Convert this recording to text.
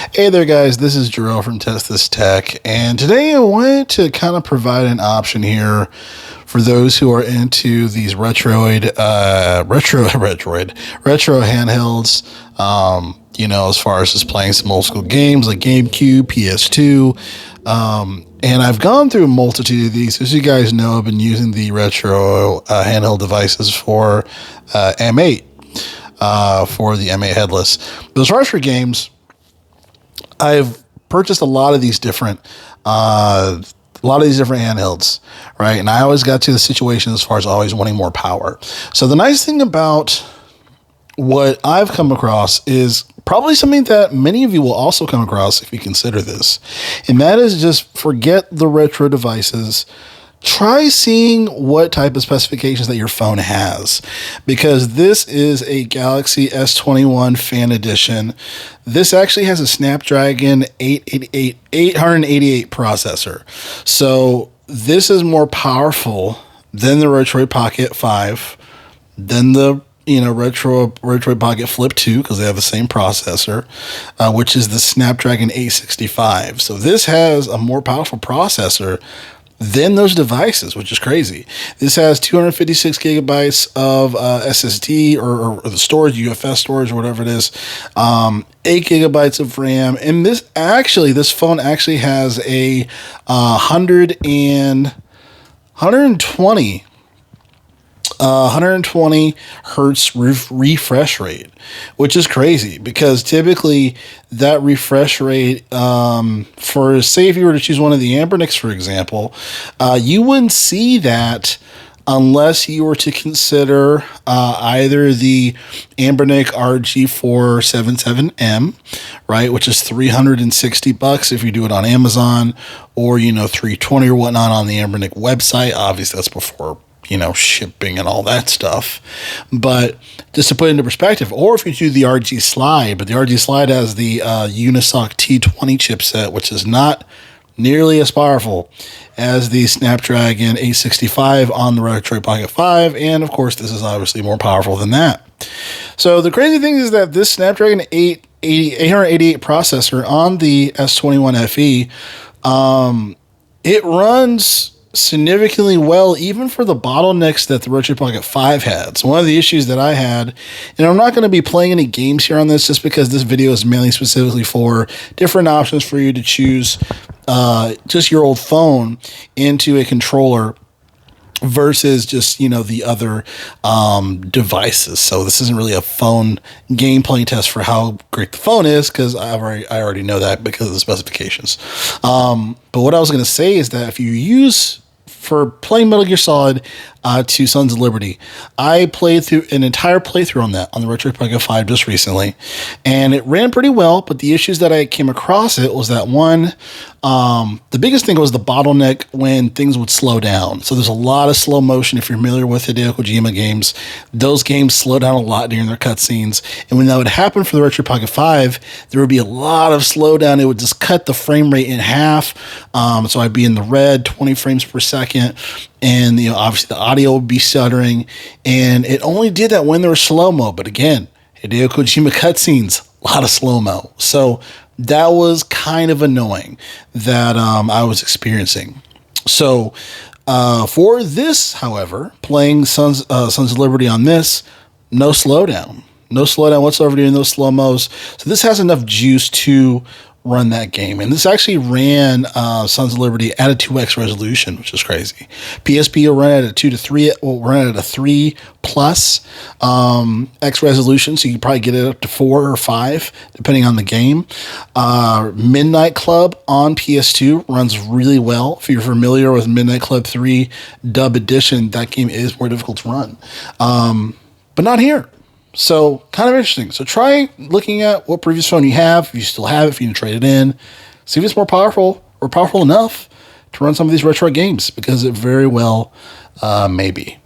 Hey there, guys. This is Jarrell from Test This Tech, and today I wanted to kind of provide an option here for those who are into these retro handhelds. As far as just playing some old school games like GameCube, PS2. And I've gone through a multitude of these. As you guys know, I've been using the retro handheld devices for M8, for the M8 headless. Those retro games, I've purchased a lot of these different handhelds, right? And I always got to the situation as far as always wanting more power. So the nice thing about what I've come across is probably something that many of you will also come across if you consider this. And that is just forget the retro devices. Try seeing what type of specifications that your phone has, because this is a Galaxy S21 Fan Edition. This actually has a Snapdragon 888 processor. So this is more powerful than the Retroid Pocket 5, than the Retroid Pocket Flip 2, because they have the same processor, which is the Snapdragon 865. So this has a more powerful processor than those devices, which is crazy. This has 256 gigabytes of SSD or the storage, UFS storage, or whatever it is, 8 gigabytes of RAM. And this phone actually has a 120 hertz refresh rate, which is crazy because typically that refresh rate, for say if you were to choose one of the Ambernicks, for example, you wouldn't see that unless you were to consider either the Ambernick RG477M, right, which is $360 if you do it on Amazon, or $320 or whatnot on the Ambernick website. Obviously, that's before shipping and all that stuff. But just to put it into perspective, or if you do the RG Slide, but the RG Slide has the Unisoc T20 chipset, which is not nearly as powerful as the Snapdragon 865 on the Retroid Pocket 5. And of course, this is obviously more powerful than that. So the crazy thing is that this Snapdragon 888 processor on the S21 FE, it runs significantly well, even for the bottlenecks that the Retroid Pocket 5 had. So one of the issues that I had, and I'm not going to be playing any games here on this just because this video is mainly specifically for different options for you to choose just your old phone into a controller versus just, the other devices. So this isn't really a phone gameplay test for how great the phone is, because I already know that because of the specifications. But what I was going to say is that if you use for playing Metal Gear Solid to Sons of Liberty, I played through an entire playthrough on that on the Retroid Pocket 5 just recently, and it ran pretty well. But the issues that I came across it was that one, the biggest thing was the bottleneck when things would slow down. So there's a lot of slow motion. If you're familiar with Hideo Kojima games, those games slow down a lot during their cutscenes. And when that would happen for the Retroid Pocket 5, there would be a lot of slowdown. It would just cut the frame rate in half. So I'd be in the red, 20 frames per second. And, obviously the audio would be stuttering. And it only did that when there was slow-mo. But again, Hideo Kojima cutscenes, a lot of slow-mo. So that was kind of annoying that I was experiencing. So for this, however, playing Sons of Liberty on this, no slowdown. No slowdown whatsoever during those slow-mos. So this has enough juice to run that game. And this actually ran Sons of Liberty at a 2x resolution, which is crazy. PSP will run at a 2 to 3, will run at a 3 plus X resolution, so you can probably get it up to 4 or 5, depending on the game. Midnight Club on PS2 runs really well. If you're familiar with Midnight Club 3 Dub Edition, that game is more difficult to run. But not here. So kind of interesting. So try looking at what previous phone you have, if you still have it, if you can trade it in, see if it's more powerful or powerful enough to run some of these retro games, because it very well may be.